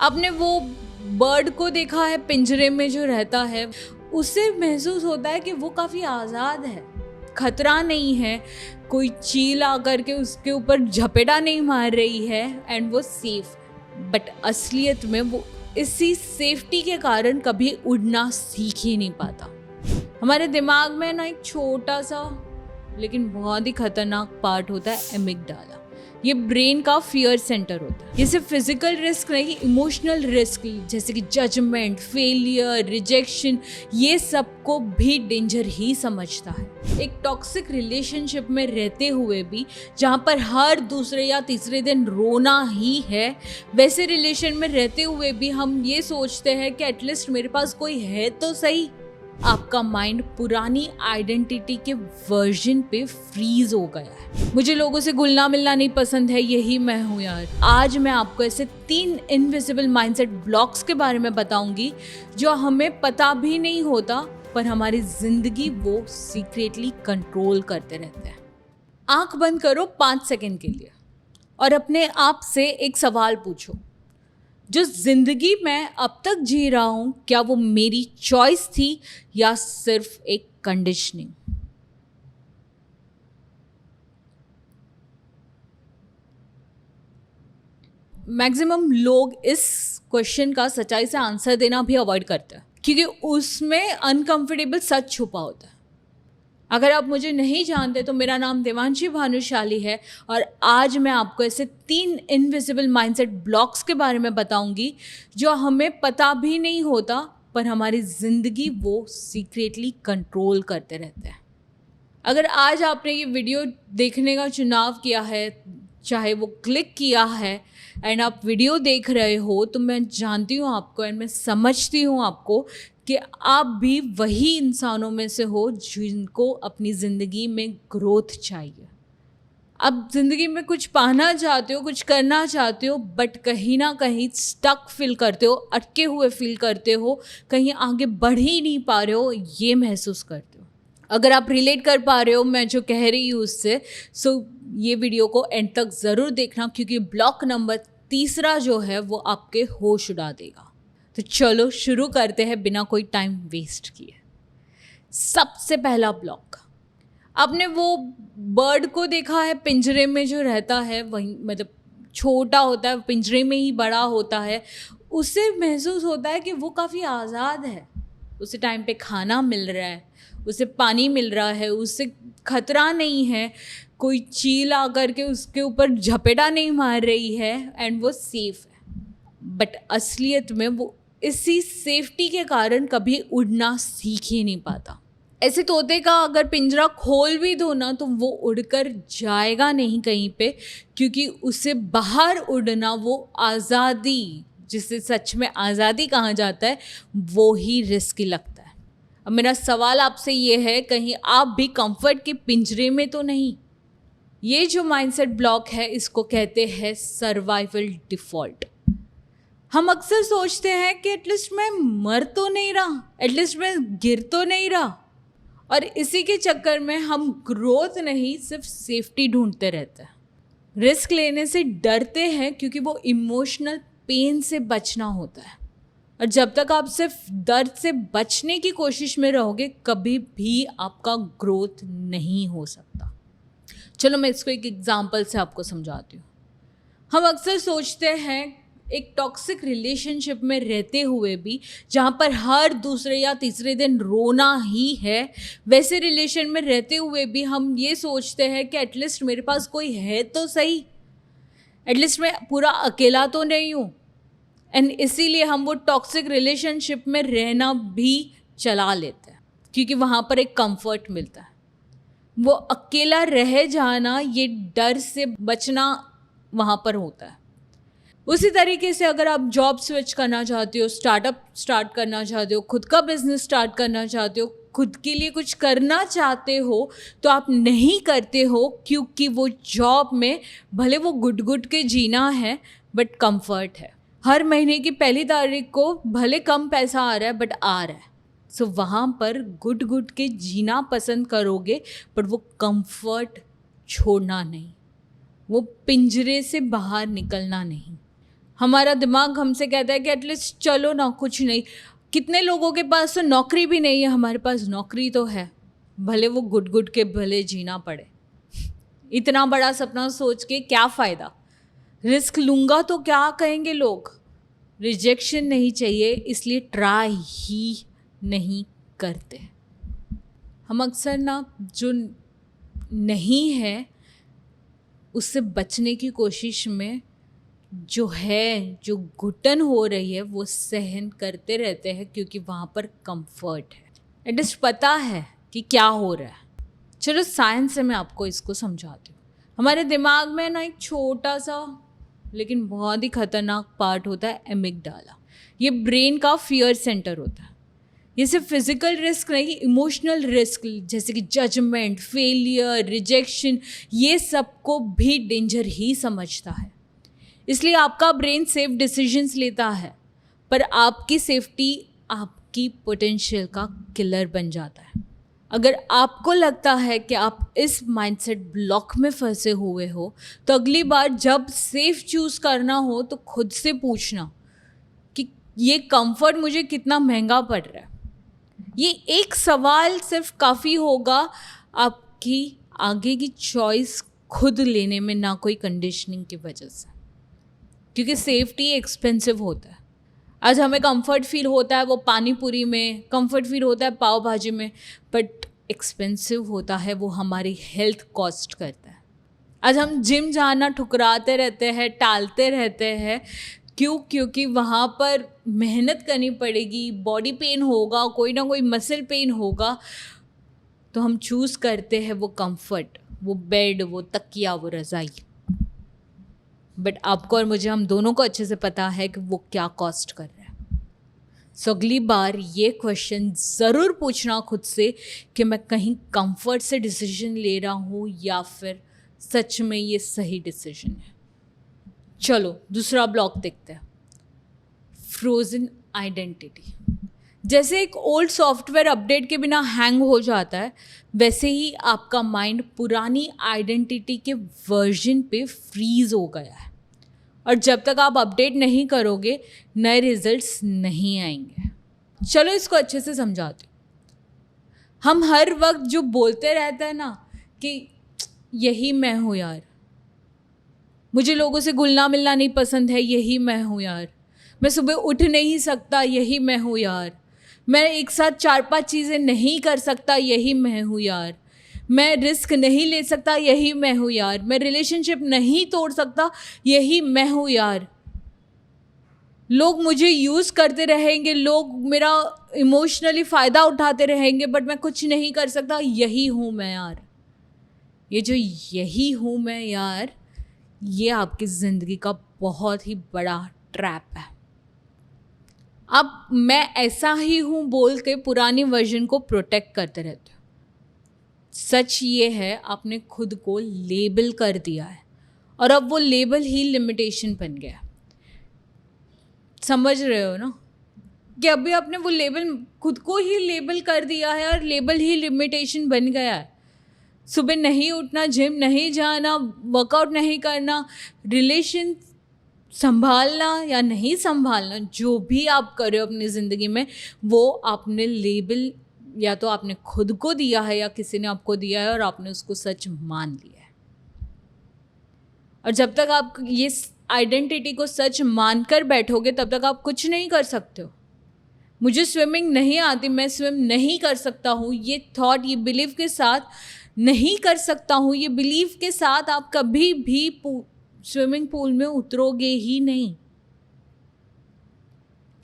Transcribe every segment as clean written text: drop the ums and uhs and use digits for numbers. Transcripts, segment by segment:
आपने वो बर्ड को देखा है पिंजरे में जो रहता है, उससे महसूस होता है कि वो काफ़ी आज़ाद है, खतरा नहीं है, कोई चील आकर के उसके ऊपर झपेटा नहीं मार रही है एंड वो सेफ है। बट असलियत में वो इसी सेफ्टी के कारण कभी उड़ना सीख ही नहीं पाता। हमारे दिमाग में ना एक छोटा सा लेकिन बहुत ही खतरनाक पार्ट होता है एमिगडाला। ये ब्रेन का फियर सेंटर होता है। ये सिर्फ फिजिकल रिस्क नहीं, इमोशनल रिस्क जैसे कि जजमेंट, फेलियर, रिजेक्शन, ये सबको भी डेंजर ही समझता है। एक टॉक्सिक रिलेशनशिप में रहते हुए भी जहाँ पर हर दूसरे या तीसरे दिन रोना ही है, वैसे रिलेशन में रहते हुए भी हम ये सोचते हैं कि एटलीस्ट मेरे पास कोई है तो सही। आपका माइंड पुरानी आइडेंटिटी के वर्जन पे फ्रीज हो गया है। मुझे लोगों से घुलना मिलना नहीं पसंद है, यही मैं हूँ यार। आज मैं आपको ऐसे 3 इनविजिबल माइंडसेट ब्लॉक्स के बारे में बताऊंगी जो हमें पता भी नहीं होता, पर हमारी जिंदगी वो सीक्रेटली कंट्रोल करते रहते हैं। आंख बंद करो 5 सेकंड के लिए और अपने आप से एक सवाल पूछो, जो जिंदगी मैं अब तक जी रहा हूं, क्या वो मेरी चॉइस थी या सिर्फ एक कंडीशनिंग? मैक्सिमम लोग इस क्वेश्चन का सच्चाई से आंसर देना भी अवॉइड करते हैं क्योंकि उसमें अनकंफर्टेबल सच छुपा होता है। अगर आप मुझे नहीं जानते तो मेरा नाम देवांशी भानुशाली है और आज मैं आपको ऐसे 3 इनविजिबल माइंडसेट ब्लॉक्स के बारे में बताऊंगी जो हमें पता भी नहीं होता, पर हमारी ज़िंदगी वो सीक्रेटली कंट्रोल करते रहते हैं। अगर आज आपने ये वीडियो देखने का चुनाव किया है, चाहे वो क्लिक किया है एंड आप वीडियो देख रहे हो, तो मैं जानती हूँ आपको एंड मैं समझती हूँ आपको कि आप भी वही इंसानों में से हो जिनको अपनी ज़िंदगी में ग्रोथ चाहिए। अब ज़िंदगी में कुछ पाना चाहते हो, कुछ करना चाहते हो, बट कहीं ना कहीं स्टक फील करते हो, अटके हुए फील करते हो, कहीं आगे बढ़ ही नहीं पा रहे हो, ये महसूस करते हो। अगर आप रिलेट कर पा रहे हो मैं जो कह रही हूँ उससे, सो ये वीडियो को एंड तक ज़रूर देखना क्योंकि ब्लॉक नंबर 3 जो है वो आपके होश उड़ा देगा। तो चलो शुरू करते हैं बिना कोई टाइम वेस्ट किए। सबसे पहला ब्लॉक, आपने वो बर्ड को देखा है पिंजरे में जो रहता है, वही मतलब छोटा होता है, पिंजरे में ही बड़ा होता है, उससे महसूस होता है कि वो काफ़ी आज़ाद है। उसे टाइम पे खाना मिल रहा है, उसे पानी मिल रहा है, उससे खतरा नहीं है, कोई चील आकर के उसके ऊपर झपेटा नहीं मार रही है एंड वो सेफ है। बट असलियत में वो इसी सेफ्टी के कारण कभी उड़ना सीख ही नहीं पाता। ऐसे तोते का अगर पिंजरा खोल भी दो ना तो वो उड़कर जाएगा नहीं कहीं पे, क्योंकि उसे बाहर उड़ना, वो आज़ादी जिसे सच में आज़ादी कहा जाता है, वो ही रिस्की लगता है। अब मेरा सवाल आपसे ये है, कहीं आप भी कंफर्ट के पिंजरे में तो नहीं? ये जो माइंडसेट ब्लॉक है इसको कहते हैं सर्वाइवल डिफ़ॉल्ट। हम अक्सर सोचते हैं कि एटलीस्ट मैं मर तो नहीं रहा, एटलीस्ट मैं गिर तो नहीं रहा, और इसी के चक्कर में हम ग्रोथ नहीं सिर्फ सेफ्टी ढूंढते रहते हैं। रिस्क लेने से डरते हैं क्योंकि वो इमोशनल पेन से बचना होता है, और जब तक आप सिर्फ दर्द से बचने की कोशिश में रहोगे कभी भी आपका ग्रोथ नहीं हो सकता। चलो मैं इसको एक एग्जांपल से आपको समझाती हूँ। हम अक्सर सोचते हैं एक टॉक्सिक रिलेशनशिप में रहते हुए भी जहाँ पर हर दूसरे या तीसरे दिन रोना ही है, वैसे रिलेशन में रहते हुए भी हम ये सोचते हैं कि एटलीस्ट मेरे पास कोई है तो सही, एटलीस्ट मैं पूरा अकेला तो नहीं हूँ। एंड इसीलिए हम वो टॉक्सिक रिलेशनशिप में रहना भी चला लेते हैं क्योंकि वहाँ पर एक कंफर्ट मिलता है। वो अकेला रह जाना, ये डर से बचना वहाँ पर होता है। उसी तरीके से अगर आप जॉब स्विच करना चाहते हो, स्टार्टअप स्टार्ट करना चाहते हो, खुद का बिजनेस स्टार्ट करना चाहते हो, खुद के लिए कुछ करना चाहते हो, तो आप नहीं करते हो क्योंकि वो जॉब में भले वो गुट गुट के जीना है बट कंफर्ट है। हर महीने की पहली तारीख को भले कम पैसा आ रहा है बट आ रहा है, सो वहाँ पर गुट गुट के जीना पसंद करोगे, बट वो कंफर्ट छोड़ना नहीं, वो पिंजरे से बाहर निकलना नहीं। हमारा दिमाग हमसे कहता है कि एटलीस्ट चलो ना, कुछ नहीं। कितने लोगों के पास तो नौकरी भी नहीं है, हमारे पास नौकरी तो है, भले वो गुट गुट के भले जीना पड़े। इतना बड़ा सपना सोच के क्या फ़ायदा? रिस्क लूँगा तो क्या कहेंगे लोग? रिजेक्शन नहीं चाहिए, इसलिए ट्राई ही नहीं करते। हम अक्सर ना जो नहीं है उससे बचने की कोशिश में जो घुटन हो रही है वो सहन करते रहते हैं, क्योंकि वहाँ पर कंफर्ट है। एटलीस्ट पता है कि क्या हो रहा है। चलो साइंस से मैं आपको इसको समझाती हूँ। हमारे दिमाग में ना एक छोटा सा लेकिन बहुत ही खतरनाक पार्ट होता है एमिगडाला। ये ब्रेन का फियर सेंटर होता है। ये सिर्फ फिजिकल रिस्क नहीं, इमोशनल रिस्क जैसे कि जजमेंट, फेलियर, रिजेक्शन, ये सबको भी डेंजर ही समझता है। इसलिए आपका ब्रेन सेफ डिसीजंस लेता है, पर आपकी सेफ्टी आपकी पोटेंशियल का किलर बन जाता है। अगर आपको लगता है कि आप इस माइंडसेट ब्लॉक में फंसे हुए हो, तो अगली बार जब सेफ चूज़ करना हो तो खुद से पूछना कि ये कंफर्ट मुझे कितना महंगा पड़ रहा है। ये एक सवाल सिर्फ काफ़ी होगा आपकी आगे की चॉइस खुद लेने में, ना कोई कंडीशनिंग की वजह से, क्योंकि सेफ्टी एक्सपेंसिव होता है। आज हमें कंफर्ट फील होता है वो पानी पूरी में, कंफर्ट फील होता है पाव भाजी में, बट एक्सपेंसिव होता है वो हमारी हेल्थ कॉस्ट करता है। आज हम जिम जाना ठुकराते रहते हैं, टालते रहते हैं, क्यों? क्योंकि वहाँ पर मेहनत करनी पड़ेगी, बॉडी पेन होगा, कोई ना कोई मसल पेन होगा, तो हम चूज़ करते हैं वो कंफर्ट, वो बेड, वो तकिया, वो रज़ाई। बट आपको और मुझे, हम दोनों को अच्छे से पता है कि वो क्या कॉस्ट कर रहा है। सो अगली बार ये क्वेश्चन ज़रूर पूछना खुद से कि मैं कहीं कंफर्ट से डिसीजन ले रहा हूँ या फिर सच में ये सही डिसीजन है। चलो दूसरा ब्लॉक देखते हैं, फ्रोजन आइडेंटिटी। जैसे एक ओल्ड सॉफ्टवेयर अपडेट के बिना हैंग हो जाता है, वैसे ही आपका माइंड पुरानी आइडेंटिटी के वर्जन पे फ्रीज हो गया है, और जब तक आप अपडेट नहीं करोगे नए रिजल्ट्स नहीं आएंगे। चलो इसको अच्छे से समझाते हूँ। हम हर वक्त जो बोलते रहते हैं ना कि यही मैं हूँ यार, मुझे लोगों से घुलना मिलना नहीं पसंद है, यही मैं हूँ यार, मैं सुबह उठ नहीं सकता, यही मैं हूँ यार, मैं एक साथ 4-5 चीज़ें नहीं कर सकता, यही मैं हूँ यार, मैं रिस्क नहीं ले सकता, यही मैं हूँ यार, मैं रिलेशनशिप नहीं तोड़ सकता, यही मैं हूँ यार, लोग मुझे यूज़ करते रहेंगे, लोग मेरा इमोशनली फ़ायदा उठाते रहेंगे, बट मैं कुछ नहीं कर सकता, यही हूँ मैं यार। ये जो यही हूँ मैं यार, ये आपकी ज़िंदगी का बहुत ही बड़ा ट्रैप है। अब मैं ऐसा ही हूँ बोल के पुरानी वर्जन को प्रोटेक्ट करते रहते हो। सच ये है, आपने खुद को लेबल कर दिया है, और अब वो लेबल ही लिमिटेशन बन गया। समझ रहे हो ना कि अभी आपने वो लेबल खुद को ही लेबल कर दिया है, और लेबल ही लिमिटेशन बन गया है। सुबह नहीं उठना, जिम नहीं जाना, वर्कआउट नहीं करना, रिलेशन संभालना या नहीं संभालना, जो भी आप कर रहे हो अपनी ज़िंदगी में, वो आपने लेबल या तो आपने खुद को दिया है या किसी ने आपको दिया है, और आपने उसको सच मान लिया है। और जब तक आप ये आइडेंटिटी को सच मानकर बैठोगे, तब तक आप कुछ नहीं कर सकते हो। मुझे स्विमिंग नहीं आती, मैं स्विम नहीं कर सकता हूँ, ये थॉट, ये बिलीव के साथ नहीं कर सकता हूँ, ये बिलीव के साथ आप कभी भी स्विमिंग पूल में उतरोगे ही नहीं।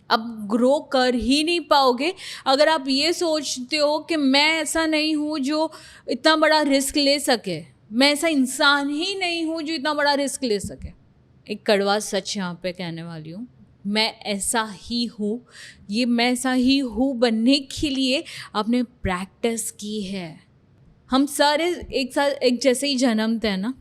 अब ग्रो कर ही नहीं पाओगे अगर आप ये सोचते हो कि मैं ऐसा नहीं हूँ जो इतना बड़ा रिस्क ले सके, मैं ऐसा इंसान ही नहीं हूँ जो इतना बड़ा रिस्क ले सके। एक कड़वा सच यहाँ पे कहने वाली हूँ, मैं ऐसा ही हूँ, ये मैं ऐसा ही हूँ बनने के लिए आपने प्रैक्टिस की है। हम सारे एक साथ एक जैसे ही जन्मते हैं ना,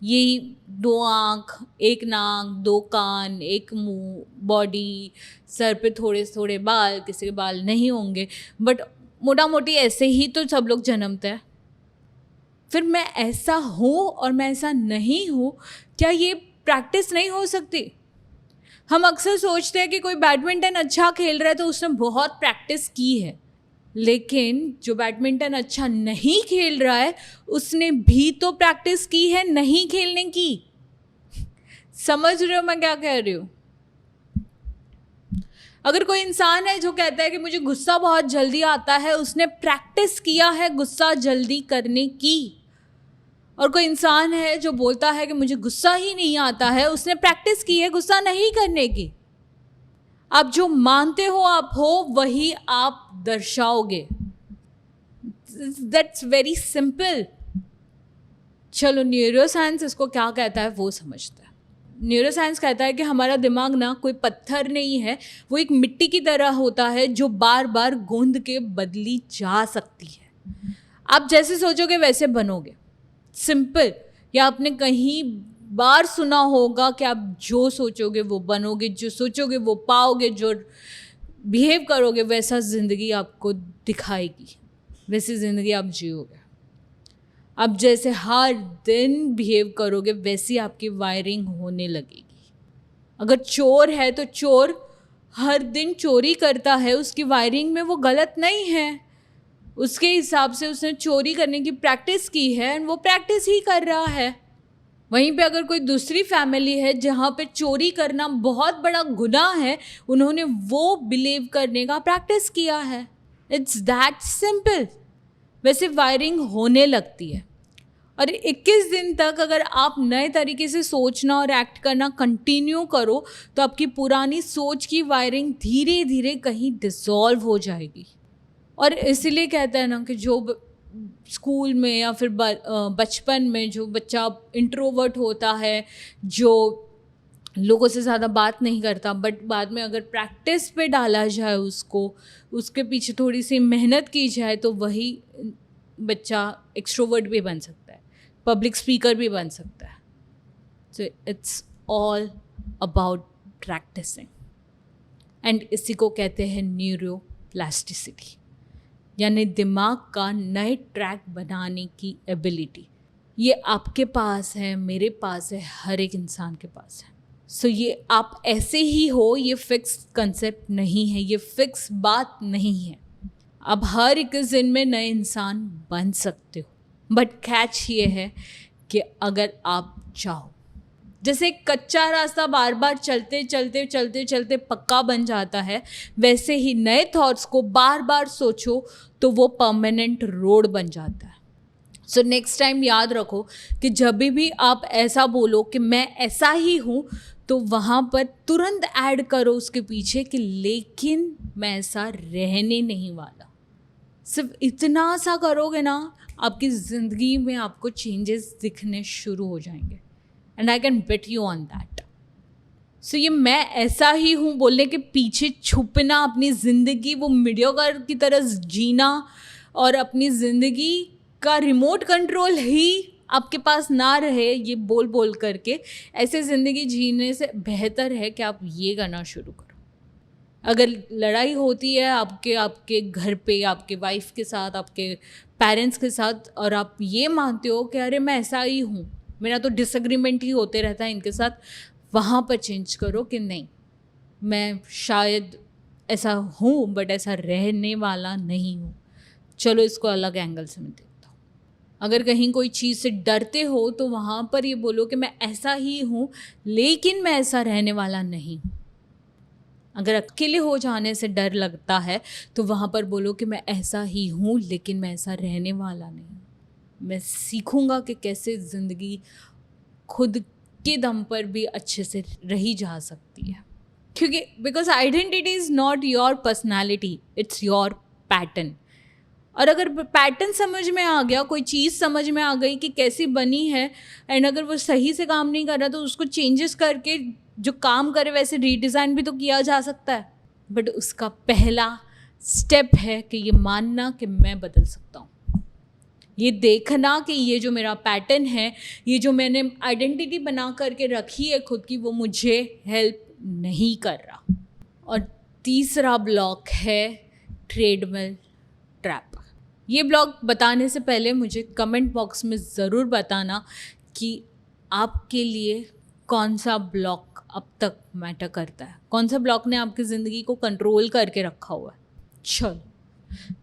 यही 2 आँख, 1 नाक, 2 कान, 1 मुंह, बॉडी, सर पे थोड़े थोड़े बाल, किसी के बाल नहीं होंगे, बट मोटा मोटी ऐसे ही तो सब लोग जन्मते हैं। फिर मैं ऐसा हूँ और मैं ऐसा नहीं हूँ, क्या ये प्रैक्टिस नहीं हो सकती? हम अक्सर सोचते हैं कि कोई बैडमिंटन अच्छा खेल रहा है तो उसने बहुत प्रैक्टिस की है, लेकिन जो बैडमिंटन अच्छा नहीं खेल रहा है उसने भी तो प्रैक्टिस की है नहीं खेलने की। समझ रहे हो मैं क्या कह रही हूँ? अगर कोई इंसान है जो कहता है कि मुझे गुस्सा बहुत जल्दी आता है, उसने प्रैक्टिस किया है गुस्सा जल्दी करने की। और कोई इंसान है जो बोलता है कि मुझे गुस्सा ही नहीं आता है, उसने प्रैक्टिस की है गुस्सा नहीं करने की। आप जो मानते हो आप हो वही आप दर्शाओगे। That's very simple. चलो न्यूरोसाइंस इसको क्या कहता है वो समझते हैं। न्यूरोसाइंस कहता है कि हमारा दिमाग ना कोई पत्थर नहीं है, वो एक मिट्टी की तरह होता है जो बार बार गूंद के बदली जा सकती है। आप जैसे सोचोगे वैसे बनोगे, सिंपल। या आपने कहीं बार सुना होगा कि आप जो सोचोगे वो बनोगे, जो सोचोगे वो पाओगे, जो बिहेव करोगे वैसा ज़िंदगी आपको दिखाएगी, वैसी ज़िंदगी आप जियोगे। आप जैसे हर दिन बिहेव करोगे वैसी आपकी वायरिंग होने लगेगी। अगर चोर है तो चोर हर दिन चोरी करता है, उसकी वायरिंग में वो गलत नहीं है, उसके हिसाब से उसने चोरी करने की प्रैक्टिस की है और वो प्रैक्टिस ही कर रहा है। वहीं पे अगर कोई दूसरी फैमिली है जहाँ पे चोरी करना बहुत बड़ा गुनाह है, उन्होंने वो बिलीव करने का प्रैक्टिस किया है। It's that simple. वैसे वायरिंग होने लगती है। और 21 दिन तक अगर आप नए तरीके से सोचना और एक्ट करना कंटिन्यू करो तो आपकी पुरानी सोच की वायरिंग धीरे धीरे कहीं डिसॉल्व हो जाएगी। और इसीलिए कहते हैं ना कि जो स्कूल में या फिर बचपन में जो बच्चा इंट्रोवर्ट होता है, जो लोगों से ज़्यादा बात नहीं करता, बट बाद में अगर प्रैक्टिस पे डाला जाए उसको, उसके पीछे थोड़ी सी मेहनत की जाए तो वही बच्चा एक्सट्रोवर्ट भी बन सकता है, पब्लिक स्पीकर भी बन सकता है। So it's all about practising. And इसी को कहते हैं न्यूरोप्लास्टिसिटी, यानी दिमाग का नए ट्रैक बनाने की एबिलिटी। ये आपके पास है, मेरे पास है, हर एक इंसान के पास है। सो ये आप ऐसे ही हो, ये फिक्स कंसेप्ट नहीं है, ये फिक्स बात नहीं है। आप हर 21 दिन में नए इंसान बन सकते हो, बट कैच ये है कि अगर आप चाहो, जैसे एक कच्चा रास्ता बार बार चलते चलते चलते चलते पक्का बन जाता है, वैसे ही नए थॉट्स को बार बार सोचो तो वो परमानेंट रोड बन जाता है। सो नेक्स्ट टाइम याद रखो कि जब भी आप ऐसा बोलो कि मैं ऐसा ही हूँ, तो वहाँ पर तुरंत ऐड करो उसके पीछे कि लेकिन मैं ऐसा रहने नहीं वाला। सिर्फ इतना सा करोगे ना, आपकी ज़िंदगी में आपको चेंजेस दिखने शुरू हो जाएंगे। And I can bet you on that. So ये मैं ऐसा ही हूँ बोलने के पीछे छुपना, अपनी ज़िंदगी वो मीडियोकर की तरह जीना और अपनी ज़िंदगी का रिमोट कंट्रोल ही आपके पास ना रहे, ये बोल बोल करके ऐसे ज़िंदगी जीने से बेहतर है कि आप ये करना शुरू करो। अगर लड़ाई होती है आपके घर पे, आपके वाइफ के साथ, आपके पेरेंट्स के साथ, और आप ये मानते हो कि अरे मैं ऐसा ही हूँ, मेरा तो डिसएग्रीमेंट ही होते रहता है इनके साथ, वहाँ पर चेंज करो कि नहीं, मैं शायद ऐसा हूँ बट ऐसा रहने वाला नहीं हूँ। चलो इसको अलग एंगल से मैं देखता हूँ। अगर कहीं कोई चीज़ से डरते हो तो वहाँ पर ये बोलो कि मैं ऐसा ही हूँ लेकिन मैं ऐसा रहने वाला नहीं हूँ। अगर अकेले हो जाने से डर लगता है तो वहाँ पर बोलो कि मैं ऐसा ही हूँ लेकिन मैं ऐसा रहने वाला नहीं हूँ। मैं सीखूँगा कि कैसे ज़िंदगी खुद के दम पर भी अच्छे से रही जा सकती है, क्योंकि because identity is not your personality, it's your pattern. और अगर पैटर्न समझ में आ गया, कोई चीज़ समझ में आ गई कि कैसी बनी है, एंड अगर वो सही से काम नहीं कर रहा तो उसको चेंजेस करके जो काम करे वैसे रीडिज़ाइन भी तो किया जा सकता है। बट उसका पहला स्टेप है कि ये मानना कि मैं बदल सकता हूँ, ये देखना कि ये जो मेरा पैटर्न है, ये जो मैंने आइडेंटिटी बना करके रखी है खुद की, वो मुझे हेल्प नहीं कर रहा। और तीसरा ब्लॉक है ट्रेडमिल ट्रैप। ये ब्लॉक बताने से पहले मुझे कमेंट बॉक्स में ज़रूर बताना कि आपके लिए कौन सा ब्लॉक अब तक मैटर करता है, कौन सा ब्लॉक ने आपकी ज़िंदगी को कंट्रोल करके रखा हुआ है। चलो,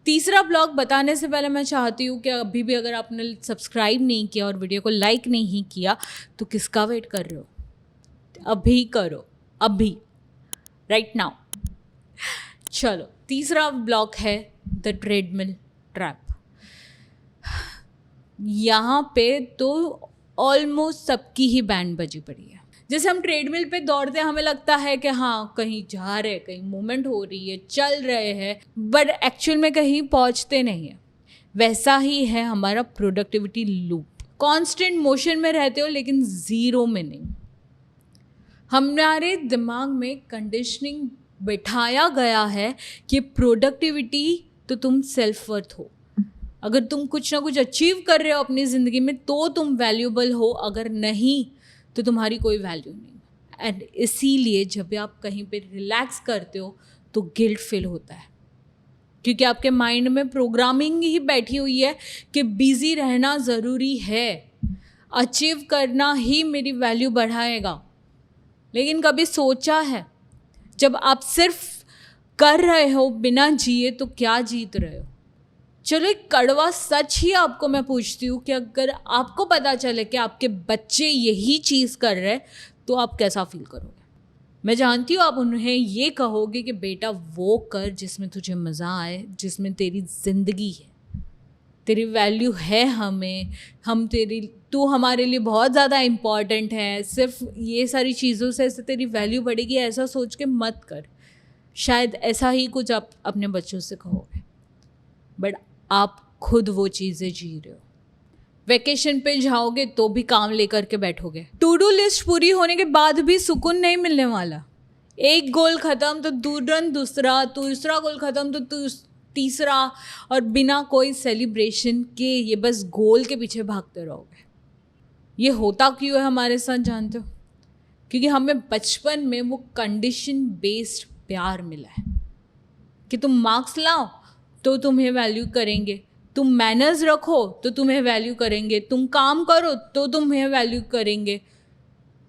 तीसरा ब्लॉक बताने से पहले मैं चाहती हूँ कि अभी भी अगर आपने सब्सक्राइब नहीं किया और वीडियो को लाइक नहीं किया तो किसका वेट कर रहे हो? अभी करो, अभी, राइट नाउ। चलो, तीसरा ब्लॉक है द ट्रेडमिल ट्रैप। यहाँ पे तो ऑलमोस्ट सबकी ही बैंड बजी पड़ी है। जैसे हम ट्रेडमिल पे दौड़ते हैं, हमें लगता है कि हाँ कहीं जा रहे, कहीं मूवमेंट हो रही है, चल रहे हैं, बट एक्चुअल में कहीं पहुँचते नहीं है। वैसा ही है हमारा प्रोडक्टिविटी लूप। कांस्टेंट मोशन में रहते हो लेकिन ज़ीरो में नहीं। हमारे दिमाग में कंडीशनिंग बैठाया गया है कि प्रोडक्टिविटी तो तुम सेल्फ वर्थ हो। अगर तुम कुछ ना कुछ अचीव कर रहे हो अपनी ज़िंदगी में तो तुम वैल्यूबल हो, अगर नहीं तो तुम्हारी कोई वैल्यू नहीं। एंड इसीलिए जब भी आप कहीं पे रिलैक्स करते हो तो गिल्ट फील होता है, क्योंकि आपके माइंड में प्रोग्रामिंग ही बैठी हुई है कि बिजी रहना ज़रूरी है, अचीव करना ही मेरी वैल्यू बढ़ाएगा। लेकिन कभी सोचा है जब आप सिर्फ कर रहे हो बिना जिए तो क्या जीत रहे हो? चलो, एक कड़वा सच ही आपको मैं पूछती हूँ कि अगर आपको पता चले कि आपके बच्चे यही चीज़ कर रहे हैं तो आप कैसा फील करोगे? मैं जानती हूँ आप उन्हें ये कहोगे कि बेटा वो कर जिसमें तुझे मज़ा आए, जिसमें तेरी ज़िंदगी है, तेरी वैल्यू है, हम तू हमारे लिए बहुत ज़्यादा इम्पॉर्टेंट है, सिर्फ ये सारी चीज़ों से ऐसे तेरी वैल्यू बढ़ेगी, ऐसा सोच के मत कर। शायद ऐसा ही कुछ आप अपने बच्चों से कहोगे, बट आप खुद वो चीज़ें जी रहे हो। वेकेशन पे जाओगे तो भी काम लेकर के बैठोगे। टू डू लिस्ट पूरी होने के बाद भी सुकून नहीं मिलने वाला। एक गोल ख़त्म तो तुरंत दूसरा गोल ख़त्म तो तीसरा, और बिना कोई सेलिब्रेशन के ये बस गोल के पीछे भागते रहोगे। ये होता क्यों है हमारे साथ जानते हो? क्योंकि हमें बचपन में वो कंडीशन बेस्ड प्यार मिला है कि तुम मार्क्स लाओ तो तुम्हें वैल्यू करेंगे, तुम मैनर्स रखो तो तुम्हें वैल्यू करेंगे, तुम काम करो तो तुम्हें वैल्यू करेंगे,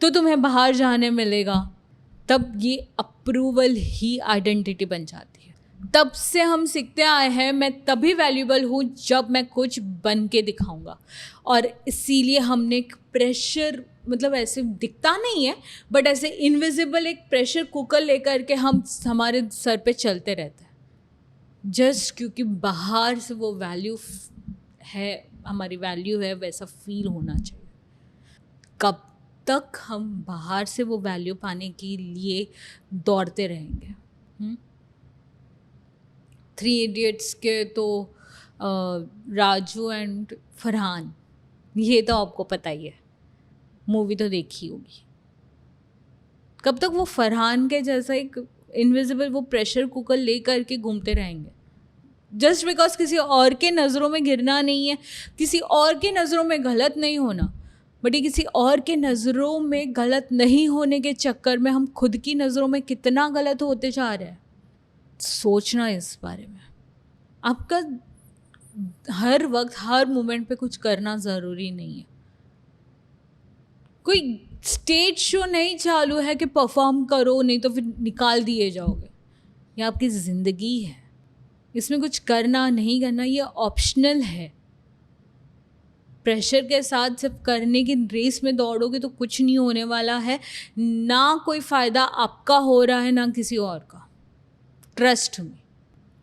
तो तुम्हें बाहर जाने मिलेगा। तब ये अप्रूवल ही आइडेंटिटी बन जाती है। तब से हम सीखते आए हैं मैं तभी वैल्यूबल हूँ जब मैं कुछ बन के दिखाऊंगा। और इसीलिए हमने एक प्रेशर, मतलब ऐसे दिखता नहीं है बट ऐसे इनविजिबल एक प्रेशर कुकर लेकर के हम हमारे सर पे चलते रहते हैं, जस्ट क्योंकि बाहर से वो वैल्यू है, हमारी वैल्यू है, वैसा फील होना चाहिए। कब तक हम बाहर से वो वैल्यू पाने के लिए दौड़ते रहेंगे? 3 इडियट्स के तो राजू एंड फरहान, ये तो आपको पता ही है, मूवी तो देखी होगी। कब तक वो फरहान के जैसा एक इनविजिबल वो प्रेशर कुकर ले करके घूमते रहेंगे? जस्ट बिकॉज किसी और के नज़रों में गिरना नहीं है, किसी और के नज़रों में गलत नहीं होना, बट ये किसी और के नज़रों में गलत नहीं होने के चक्कर में हम खुद की नज़रों में कितना गलत होते जा रहे हैं। सोचना इस बारे में। आपका हर वक्त हर मोमेंट पे कुछ करना ज़रूरी नहीं है। कोई स्टेज शो नहीं चालू है कि परफॉर्म करो नहीं तो फिर निकाल दिए जाओगे। ये आपकी ज़िंदगी है, इसमें कुछ करना नहीं करना ये ऑप्शनल है। प्रेशर के साथ सिर्फ करने की रेस में दौड़ोगे तो कुछ नहीं होने वाला है, ना कोई फ़ायदा आपका हो रहा है ना किसी और का। ट्रस्ट में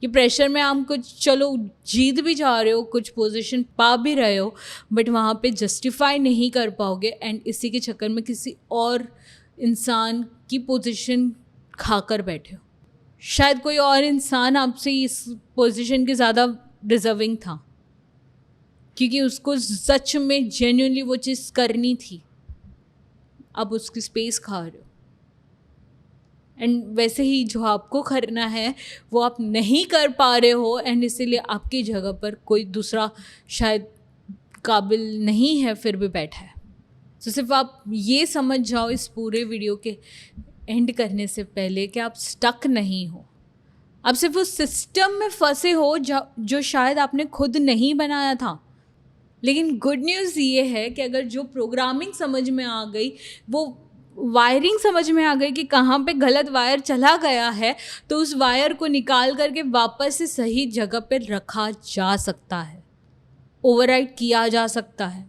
ये प्रेशर में आप कुछ चलो जीत भी जा रहे हो, कुछ पोजीशन पा भी रहे हो, बट वहाँ पे जस्टिफाई नहीं कर पाओगे एंड इसी के चक्कर में किसी और इंसान की पोजीशन खाकर बैठे हो। शायद कोई और इंसान आपसे इस पोजीशन के ज़्यादा डिज़र्विंग था क्योंकि उसको सच में जेन्युइनली वो चीज़ करनी थी, अब उसकी स्पेस खा रहे हो। एंड वैसे ही जो आपको करना है वो आप नहीं कर पा रहे हो एंड इसीलिए आपकी जगह पर कोई दूसरा शायद काबिल नहीं है फिर भी बैठा है। तो सिर्फ आप ये समझ जाओ इस पूरे वीडियो के एंड करने से पहले कि आप स्टक नहीं हो, आप सिर्फ उस सिस्टम में फंसे हो जो शायद आपने खुद नहीं बनाया था। लेकिन गुड न्यूज़ ये है कि अगर जो प्रोग्रामिंग समझ में आ गई वो वायरिंग समझ में आ गई कि कहाँ पे गलत वायर चला गया है, तो उस वायर को निकाल करके वापस से सही जगह पे रखा जा सकता है, ओवरराइड किया जा सकता है।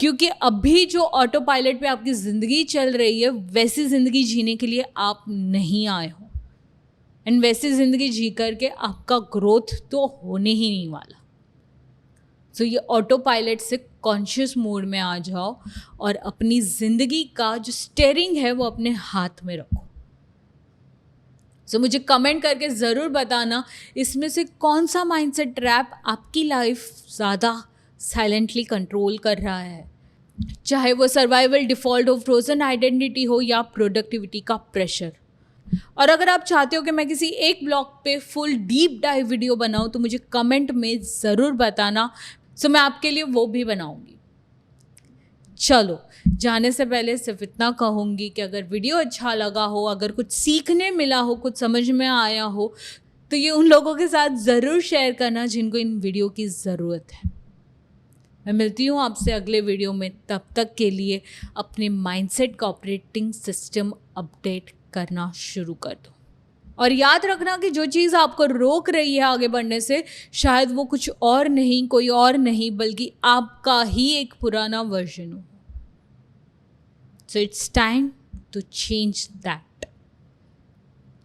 क्योंकि अभी जो ऑटो पायलट पे आपकी ज़िंदगी चल रही है, वैसी ज़िंदगी जीने के लिए आप नहीं आए हो, एंड वैसी ज़िंदगी जी करके आपका ग्रोथ तो होने ही नहीं वाला। सो ये ऑटो पायलट से कॉन्शियस मोड में आ जाओ और अपनी ज़िंदगी का जो स्टीयरिंग है वो अपने हाथ में रखो। सो मुझे कमेंट करके ज़रूर बताना इसमें से कौन सा माइंडसेट ट्रैप आपकी लाइफ ज़्यादा साइलेंटली कंट्रोल कर रहा है, चाहे वो सर्वाइवल डिफ़ॉल्ट हो, फ्रोजन आइडेंटिटी हो, या प्रोडक्टिविटी का प्रेशर। और अगर आप चाहते हो कि मैं किसी एक ब्लॉग पे फुल डीप डाइव वीडियो बनाऊं तो मुझे कमेंट में ज़रूर बताना, सो मैं आपके लिए वो भी बनाऊंगी। चलो, जाने से पहले सिर्फ इतना कहूँगी कि अगर वीडियो अच्छा लगा हो, अगर कुछ सीखने मिला हो, कुछ समझ में आया हो, तो ये उन लोगों के साथ ज़रूर शेयर करना जिनको इन वीडियो की ज़रूरत है। मैं मिलती हूँ आपसे अगले वीडियो में, तब तक के लिए अपने माइंडसेट का ऑपरेटिंग सिस्टम अपडेट करना शुरू कर दो। और याद रखना कि जो चीज़ आपको रोक रही है आगे बढ़ने से, शायद वो कुछ और नहीं, कोई और नहीं, बल्कि आपका ही एक पुराना वर्जन हो। So it's time to change that.